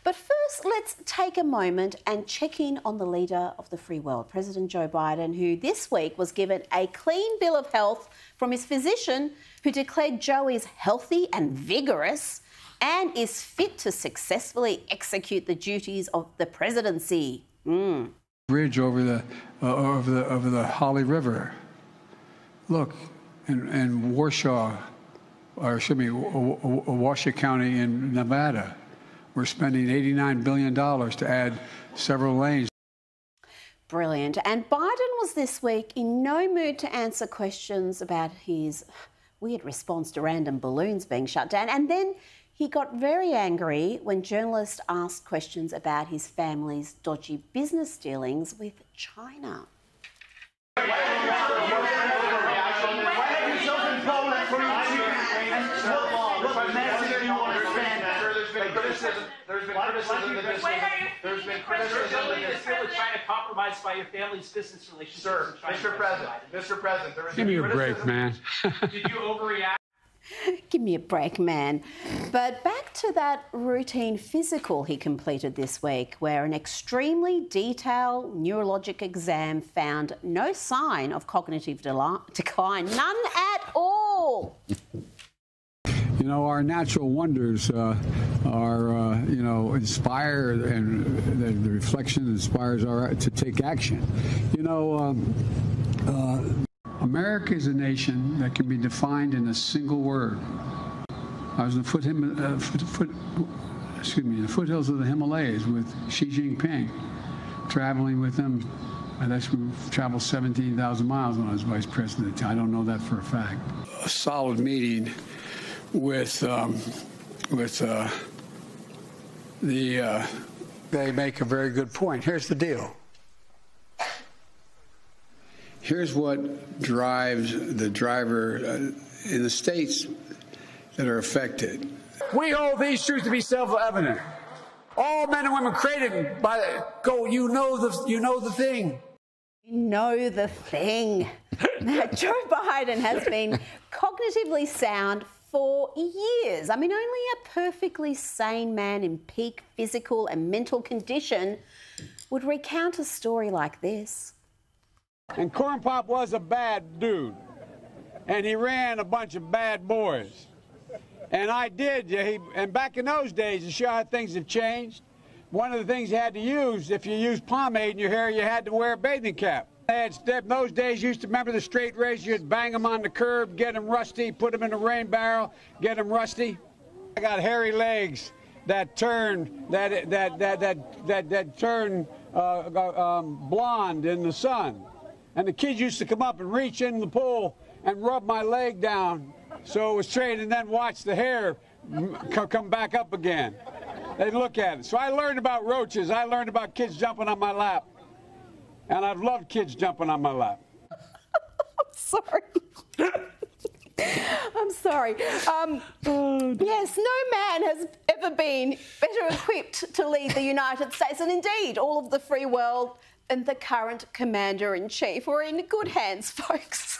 But first, let's take a moment and check in on the leader of the free world, President Joe Biden, who this week was given a clean bill of health from his physician, who declared Joe is healthy and vigorous and is fit to successfully execute the duties of the presidency. Bridge over the Holly River. Look, in Washoe County in Nevada, we're spending $89 billion to add several lanes. Brilliant. And Biden was this week in no mood to answer questions about his weird response to random balloons being shut down. And then he got very angry when journalists asked questions about his family's dodgy business dealings with China. There's been criticism that trying to compromise by your family's business relationships. Sir, Mr. President, there was Give me a break, man. Did you overreact? Give me a break, man. But back to that routine physical he completed this week, where an extremely detailed neurologic exam found no sign of cognitive decline, none at all. You know, our natural wonders inspire, and the reflection inspires our to take action. You know, America is a nation that can be defined in a single word. I was in the foothills of the Himalayas with Xi Jinping, traveling with him. And we traveled 17,000 miles when I was vice president. I don't know that for a fact. A solid meeting they make a very good point. Here's the deal. Here's what drives the driver in the states that are affected. We hold these truths to be self-evident. All men and women created by you know the thing. You know the thing. Now, Joe Biden has been cognitively sound for years. I mean, only a perfectly sane man in peak physical and mental condition would recount a story like this. And Corn Pop was a bad dude, and he ran a bunch of bad boys. And I did, and back in those days, to show how things have changed, one of the things you had to use, if you used pomade in your hair, you had to wear a bathing cap. In those days, you used to remember the straight razor, you'd bang them on the curb, get them rusty, put them in a rain barrel, get them rusty. I got hairy legs that turn blonde in the sun. And the kids used to come up and reach in the pool and rub my leg down so it was straight, and then watch the hair come back up again. They'd look at it. So I learned about roaches. I learned about kids jumping on my lap. And I've loved kids jumping on my lap. Sorry. I'm sorry. Yes, no man has ever been better equipped to lead the United States, and indeed all of the free world and the current commander-in-chief. We're in good hands, folks.